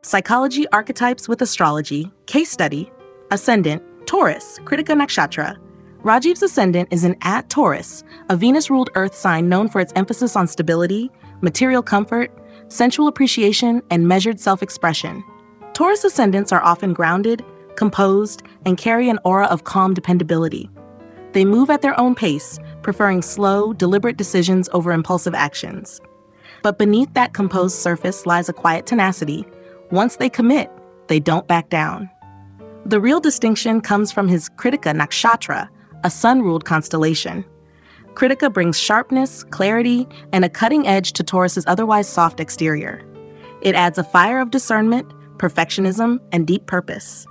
Psychology Archetypes with Astrology, Case Study, Ascendant, Taurus, Krittika Nakshatra. Rajiv's Ascendant is in Taurus, a Venus-ruled earth sign known for its emphasis on stability, material comfort, sensual appreciation, and measured self-expression. Taurus Ascendants are often grounded, composed, and carry an aura of calm dependability. They move at their own pace, preferring slow, deliberate decisions over impulsive actions. But beneath that composed surface lies a quiet tenacity. Once they commit, they don't back down. The real distinction comes from his Krittika Nakshatra, a sun-ruled constellation. Krittika brings sharpness, clarity, and a cutting edge to Taurus's otherwise soft exterior. It adds a fire of discernment, perfectionism, and deep purpose.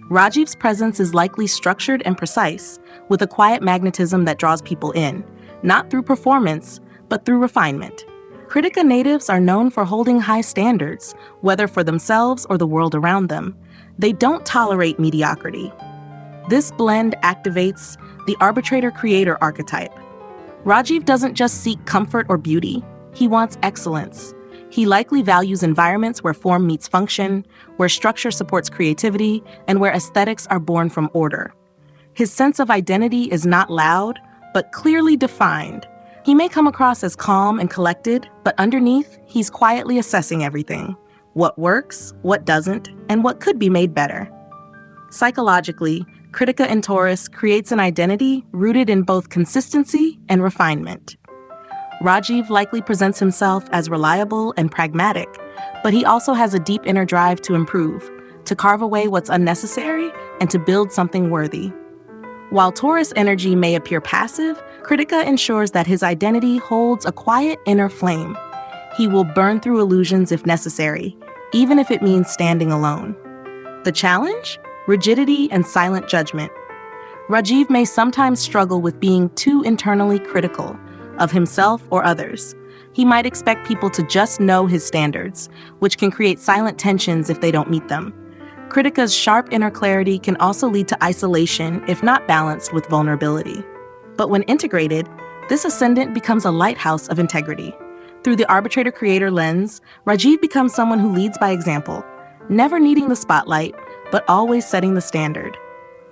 Rajiv's presence is likely structured and precise, with a quiet magnetism that draws people in, not through performance, but through refinement. Krittika natives are known for holding high standards, whether for themselves or the world around them. They don't tolerate mediocrity. This blend activates the arbitrator-creator archetype. Rajiv doesn't just seek comfort or beauty, he wants excellence. He likely values environments where form meets function, where structure supports creativity, and where aesthetics are born from order. His sense of identity is not loud, but clearly defined. He may come across as calm and collected, but underneath, he's quietly assessing everything. What works, what doesn't, and what could be made better. Psychologically, Krittika in Taurus creates an identity rooted in both consistency and refinement. Rajiv likely presents himself as reliable and pragmatic, but he also has a deep inner drive to improve, to carve away what's unnecessary, and to build something worthy. While Taurus energy may appear passive, Krittika ensures that his identity holds a quiet inner flame. He will burn through illusions if necessary, even if it means standing alone. The challenge? Rigidity and silent judgment. Rajiv may sometimes struggle with being too internally critical of himself or others. He might expect people to just know his standards, which can create silent tensions if they don't meet them. Krittika's sharp inner clarity can also lead to isolation if not balanced with vulnerability. But when integrated, this ascendant becomes a lighthouse of integrity. Through the arbitrator-creator lens, Rajiv becomes someone who leads by example, never needing the spotlight, but always setting the standard.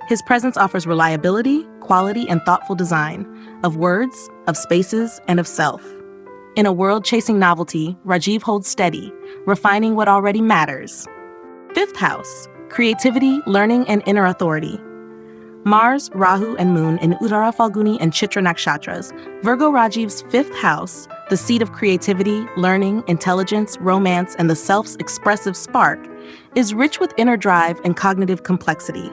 His presence offers reliability, quality, and thoughtful design of words, of spaces, and of self. In a world chasing novelty, Rajiv holds steady, refining what already matters. Fifth house, creativity, learning, and inner authority. Mars, Rahu, and Moon in Uttara Phalguni and Chitra nakshatras. Virgo Rajiv's fifth house, the seat of creativity, learning, intelligence, romance, and the self's expressive spark, is rich with inner drive and cognitive complexity.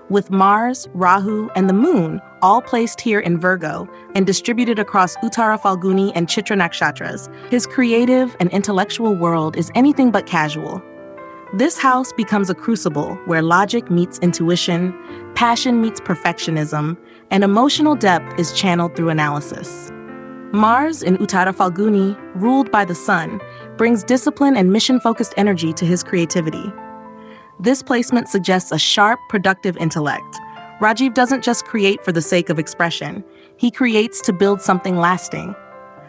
With Mars, Rahu, and the Moon all placed here in Virgo and distributed across Uttara Phalguni and Chitra nakshatras, his creative and intellectual world is anything but casual. This house becomes a crucible where logic meets intuition, passion meets perfectionism, and emotional depth is channeled through analysis. Mars in Uttara Phalguni, ruled by the sun, brings discipline and mission-focused energy to his creativity. This placement suggests a sharp, productive intellect. Rajiv doesn't just create for the sake of expression. He creates to build something lasting.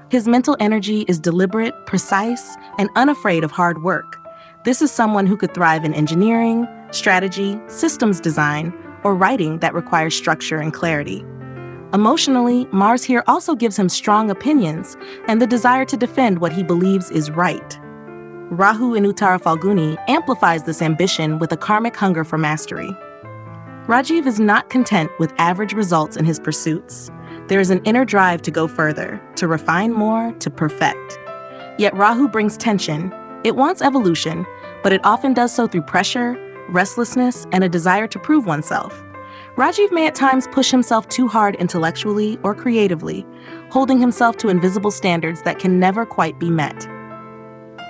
His mental energy is deliberate, precise, and unafraid of hard work. This is someone who could thrive in engineering, strategy, systems design, or writing that requires structure and clarity. Emotionally, Mars here also gives him strong opinions and the desire to defend what he believes is right. Rahu in Uttara Phalguni amplifies this ambition with a karmic hunger for mastery. Rajiv is not content with average results in his pursuits. There is an inner drive to go further, to refine more, to perfect. Yet Rahu brings tension. It wants evolution, but it often does so through pressure, restlessness, and a desire to prove oneself. Rajiv may at times push himself too hard intellectually or creatively, holding himself to invisible standards that can never quite be met.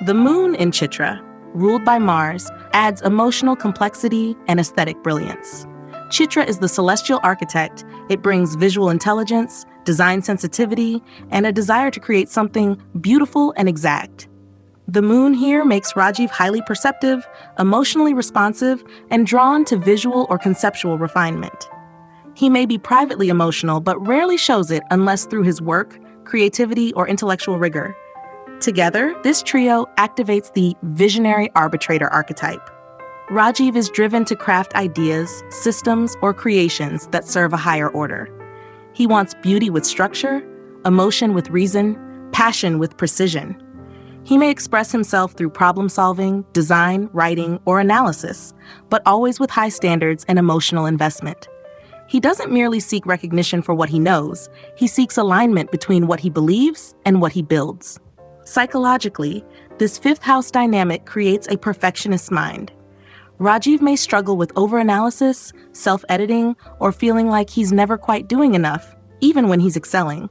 The Moon in Chitra, ruled by Mars, adds emotional complexity and aesthetic brilliance. Chitra is the celestial architect. It brings visual intelligence, design sensitivity, and a desire to create something beautiful and exact. The Moon here makes Rajiv highly perceptive, emotionally responsive, and drawn to visual or conceptual refinement. He may be privately emotional, but rarely shows it unless through his work, creativity, or intellectual rigor. Together, this trio activates the Visionary Arbitrator archetype. Rajiv is driven to craft ideas, systems, or creations that serve a higher order. He wants beauty with structure, emotion with reason, passion with precision. He may express himself through problem-solving, design, writing, or analysis, but always with high standards and emotional investment. He doesn't merely seek recognition for what he knows, he seeks alignment between what he believes and what he builds. Psychologically, this fifth house dynamic creates a perfectionist mind. Rajiv may struggle with overanalysis, self-editing, or feeling like he's never quite doing enough, even when he's excelling.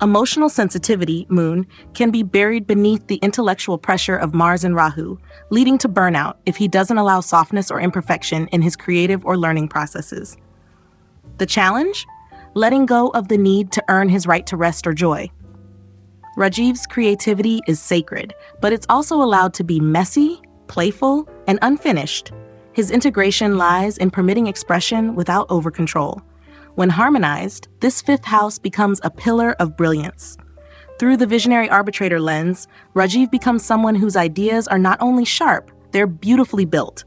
Emotional sensitivity, Moon, can be buried beneath the intellectual pressure of Mars and Rahu, leading to burnout if he doesn't allow softness or imperfection in his creative or learning processes. The challenge? Letting go of the need to earn his right to rest or joy. Rajiv's creativity is sacred, but it's also allowed to be messy, playful, and unfinished. His integration lies in permitting expression without over-control. When harmonized, this fifth house becomes a pillar of brilliance. Through the Visionary Arbitrator lens, Rajiv becomes someone whose ideas are not only sharp, they're beautifully built.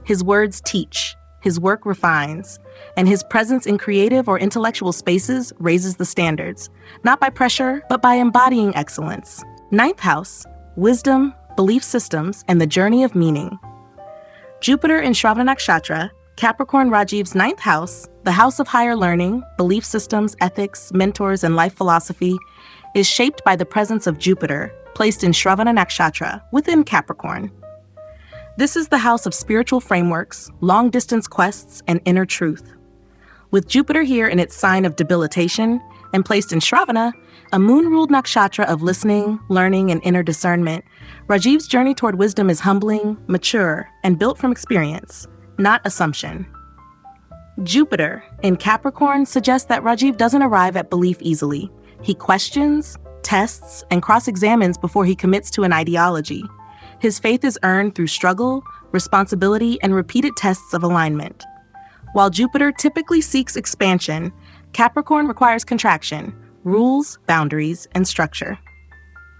His words teach, his work refines, and his presence in creative or intellectual spaces raises the standards, not by pressure, but by embodying excellence. Ninth house, wisdom, belief systems, and the journey of meaning. Jupiter in Shravana Nakshatra, Capricorn Rajiv's ninth house, the house of higher learning, belief systems, ethics, mentors, and life philosophy, is shaped by the presence of Jupiter, placed in Shravana Nakshatra within Capricorn. This is the house of spiritual frameworks, long-distance quests, and inner truth. With Jupiter here in its sign of debilitation and placed in Shravana, a moon-ruled nakshatra of listening, learning, and inner discernment, Rajiv's journey toward wisdom is humbling, mature, and built from experience, not assumption. Jupiter in Capricorn suggests that Rajiv doesn't arrive at belief easily. He questions, tests, and cross-examines before he commits to an ideology. His faith is earned through struggle, responsibility, and repeated tests of alignment. While Jupiter typically seeks expansion, Capricorn requires contraction, rules, boundaries, and structure.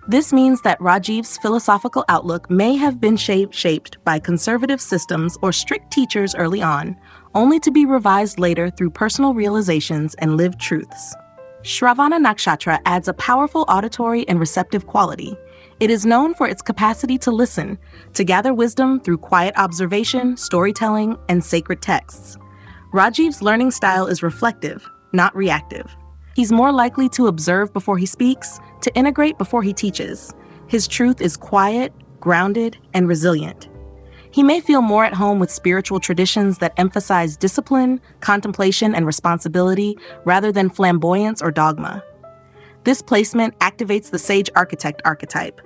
This means that Rajiv's philosophical outlook may have been shaped by conservative systems or strict teachers early on, only to be revised later through personal realizations and lived truths. Shravana Nakshatra adds a powerful auditory and receptive quality. It is known for its capacity to listen, to gather wisdom through quiet observation, storytelling, and sacred texts. Rajiv's learning style is reflective, not reactive. He's more likely to observe before he speaks, to integrate before he teaches. His truth is quiet, grounded, and resilient. He may feel more at home with spiritual traditions that emphasize discipline, contemplation, and responsibility rather than flamboyance or dogma. This placement activates the sage architect archetype.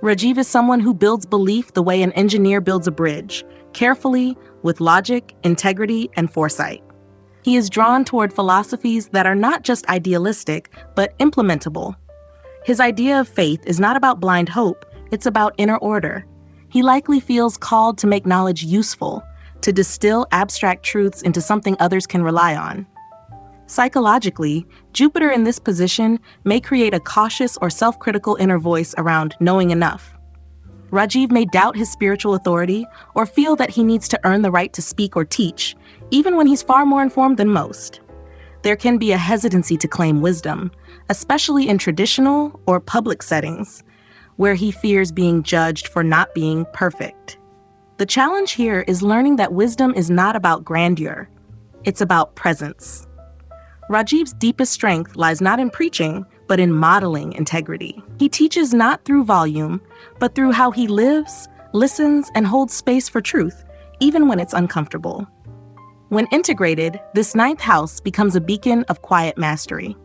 Rajiv is someone who builds belief the way an engineer builds a bridge, carefully, with logic, integrity, and foresight. He is drawn toward philosophies that are not just idealistic, but implementable. His idea of faith is not about blind hope, it's about inner order. He likely feels called to make knowledge useful, to distill abstract truths into something others can rely on. Psychologically, Jupiter in this position may create a cautious or self-critical inner voice around knowing enough. Rajiv may doubt his spiritual authority or feel that he needs to earn the right to speak or teach, even when he's far more informed than most. There can be a hesitancy to claim wisdom, especially in traditional or public settings, where he fears being judged for not being perfect. The challenge here is learning that wisdom is not about grandeur, it's about presence. Rajiv's deepest strength lies not in preaching, but in modeling integrity. He teaches not through volume, but through how he lives, listens, and holds space for truth, even when it's uncomfortable. When integrated, this ninth house becomes a beacon of quiet mastery.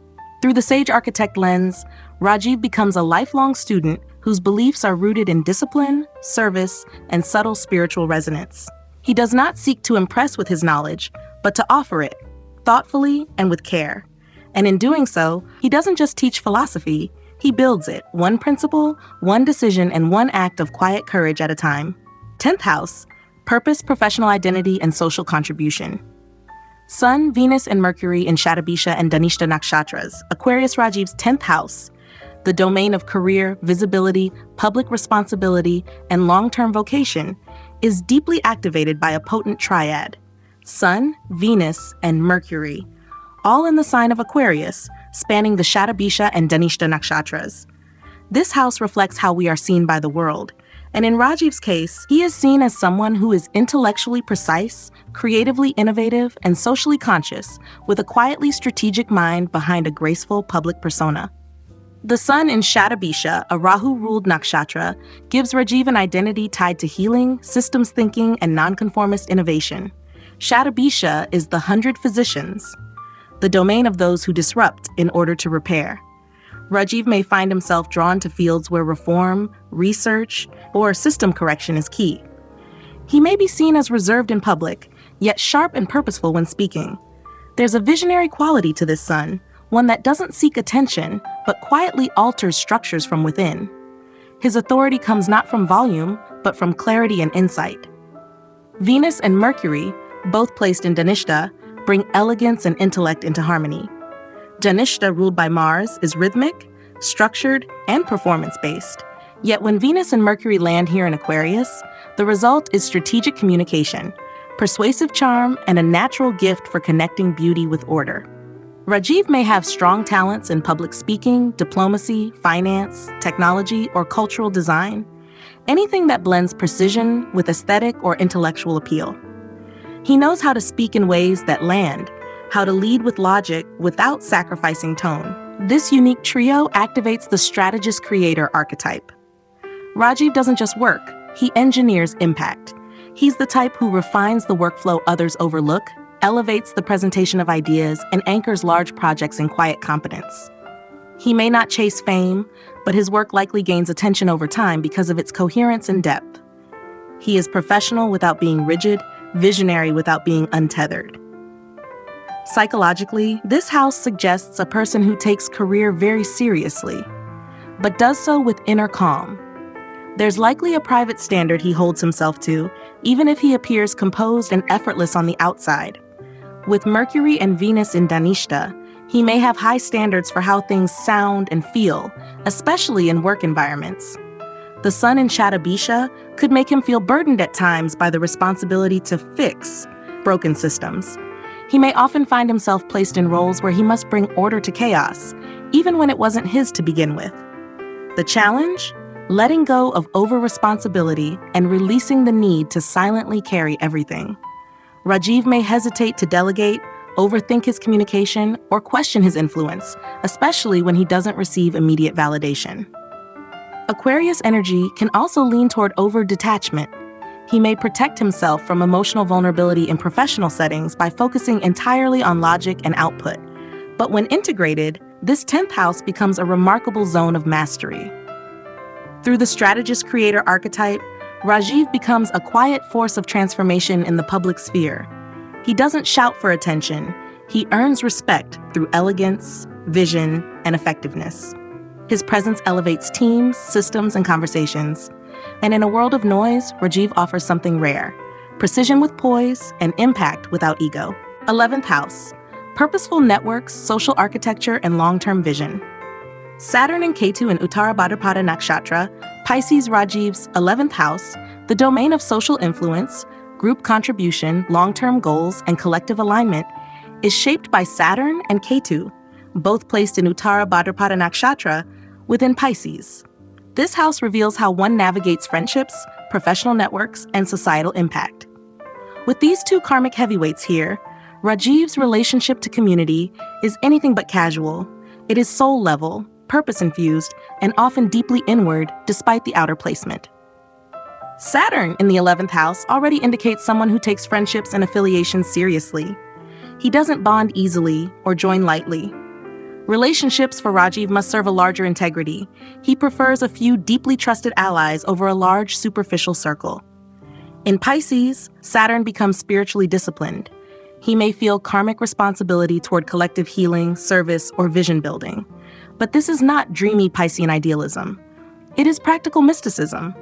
Through the sage architect lens, Rajiv becomes a lifelong student whose beliefs are rooted in discipline, service, and subtle spiritual resonance. He does not seek to impress with his knowledge, but to offer it, thoughtfully and with care. And in doing so, he doesn't just teach philosophy, he builds it, one principle, one decision, and one act of quiet courage at a time. 10th house, purpose, professional identity, and social contribution. Sun, Venus, and Mercury in Shatabisha and Dhanishta nakshatras, Aquarius Rajiv's 10th house. the domain of career, visibility, public responsibility, and long-term vocation, is deeply activated by a potent triad: Sun, Venus, and Mercury, all in the sign of Aquarius, spanning the Shatabisha and Dhanishta nakshatras. This house reflects how we are seen by the world, and in Rajiv's case, he is seen as someone who is intellectually precise, creatively innovative, and socially conscious, with a quietly strategic mind behind a graceful public persona. The sun in Shatabisha, a Rahu-ruled nakshatra, gives Rajiv an identity tied to healing, systems thinking, and nonconformist innovation. Shatabisha is the 100 physicians, the domain of those who disrupt in order to repair. Rajiv may find himself drawn to fields where reform, research, or system correction is key. He may be seen as reserved in public, yet sharp and purposeful when speaking. There's a visionary quality to this sun, one that doesn't seek attention, but quietly alters structures from within. His authority comes not from volume, but from clarity and insight. Venus and Mercury, both placed in Dhanishta, bring elegance and intellect into harmony. Dhanishta, ruled by Mars, is rhythmic, structured, and performance-based. Yet when Venus and Mercury land here in Aquarius, the result is strategic communication, persuasive charm, and a natural gift for connecting beauty with order. Rajiv may have strong talents in public speaking, diplomacy, finance, technology, or cultural design, anything that blends precision with aesthetic or intellectual appeal. He knows how to speak in ways that land, how to lead with logic without sacrificing tone. This unique trio activates the strategist-creator archetype. Rajiv doesn't just work, he engineers impact. He's the type who refines the workflow others overlook, elevates the presentation of ideas, and anchors large projects in quiet competence. He may not chase fame, but his work likely gains attention over time because of its coherence and depth. He is professional without being rigid, visionary without being untethered. Psychologically, this house suggests a person who takes career very seriously, but does so with inner calm. There's likely a private standard he holds himself to, even if he appears composed and effortless on the outside. With Mercury and Venus in Dhanishta, he may have high standards for how things sound and feel, especially in work environments. The sun in Shatabisha could make him feel burdened at times by the responsibility to fix broken systems. He may often find himself placed in roles where he must bring order to chaos, even when it wasn't his to begin with. The challenge? Letting go of over-responsibility and releasing the need to silently carry everything. Rajiv may hesitate to delegate, overthink his communication, or question his influence, especially when he doesn't receive immediate validation. Aquarius energy can also lean toward over-detachment. He may protect himself from emotional vulnerability in professional settings by focusing entirely on logic and output. But when integrated, this 10th house becomes a remarkable zone of mastery. Through the strategist-creator archetype, Rajiv becomes a quiet force of transformation in the public sphere. He doesn't shout for attention. He earns respect through elegance, vision, and effectiveness. His presence elevates teams, systems, and conversations. And in a world of noise, Rajiv offers something rare: precision with poise and impact without ego. 11th house, purposeful networks, social architecture, and long-term vision. Saturn and Ketu in Uttara Bhadrapada Nakshatra, Pisces Rajiv's 11th house, the domain of social influence, group contribution, long-term goals, and collective alignment, is shaped by Saturn and Ketu, both placed in Uttara Bhadrapada Nakshatra within Pisces. This house reveals how one navigates friendships, professional networks, and societal impact. With these two karmic heavyweights here, Rajiv's relationship to community is anything but casual. It is soul-level, purpose-infused, and often deeply inward despite the outer placement. Saturn in the 11th house already indicates someone who takes friendships and affiliations seriously. He doesn't bond easily or join lightly. Relationships for Rajiv must serve a larger integrity. He prefers a few deeply trusted allies over a large superficial circle. In Pisces, Saturn becomes spiritually disciplined. He may feel karmic responsibility toward collective healing, service, or vision building. But this is not dreamy Piscean idealism. It is practical mysticism.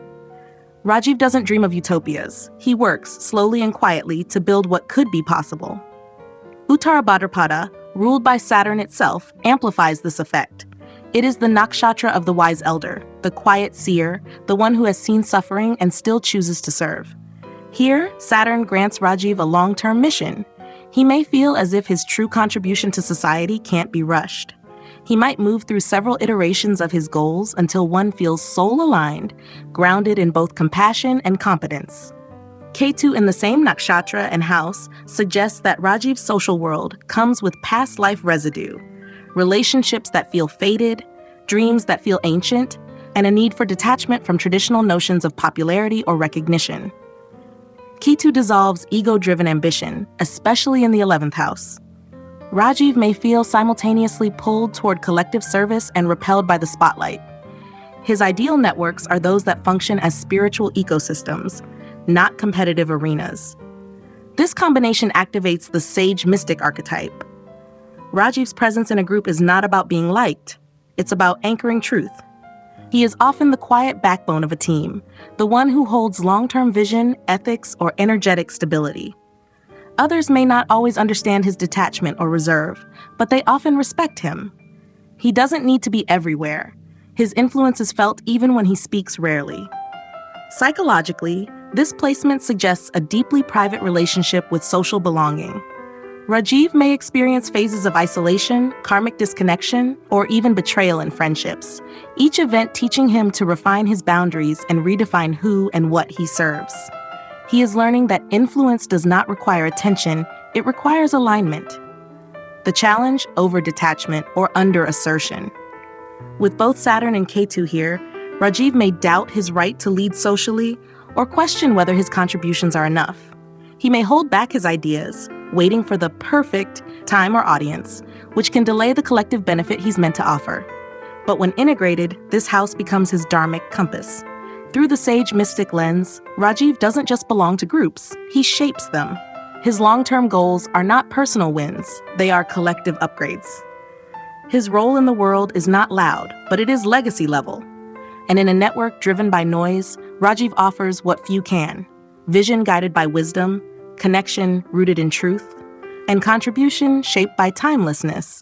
Rajiv doesn't dream of utopias. He works slowly and quietly to build what could be possible. Uttara Bhadrapada, ruled by Saturn itself, amplifies this effect. It is the nakshatra of the wise elder, the quiet seer, the one who has seen suffering and still chooses to serve. Here, Saturn grants Rajiv a long-term mission. He may feel as if his true contribution to society can't be rushed. He might move through several iterations of his goals until one feels soul-aligned, grounded in both compassion and competence. Ketu in the same nakshatra and house suggests that Rajiv's social world comes with past life residue, relationships that feel faded, dreams that feel ancient, and a need for detachment from traditional notions of popularity or recognition. Ketu dissolves ego-driven ambition, especially in the 11th house. Rajiv may feel simultaneously pulled toward collective service and repelled by the spotlight. His ideal networks are those that function as spiritual ecosystems, not competitive arenas. This combination activates the sage mystic archetype. Rajiv's presence in a group is not about being liked, it's about anchoring truth. He is often the quiet backbone of a team, the one who holds long-term vision, ethics, or energetic stability. Others may not always understand his detachment or reserve, but they often respect him. He doesn't need to be everywhere. His influence is felt even when he speaks rarely. Psychologically, this placement suggests a deeply private relationship with social belonging. Rajiv may experience phases of isolation, karmic disconnection, or even betrayal in friendships, each event teaching him to refine his boundaries and redefine who and what he serves. He is learning that influence does not require attention, it requires alignment. The challenge, over-detachment or under-assertion. With both Saturn and Ketu here, Rajiv may doubt his right to lead socially or question whether his contributions are enough. He may hold back his ideas, waiting for the perfect time or audience, which can delay the collective benefit he's meant to offer. But when integrated, this house becomes his dharmic compass. Through the sage mystic lens, Rajiv doesn't just belong to groups, he shapes them. His long-term goals are not personal wins, they are collective upgrades. His role in the world is not loud, but it is legacy level. And in a network driven by noise, Rajiv offers what few can: vision guided by wisdom, connection rooted in truth, and contribution shaped by timelessness.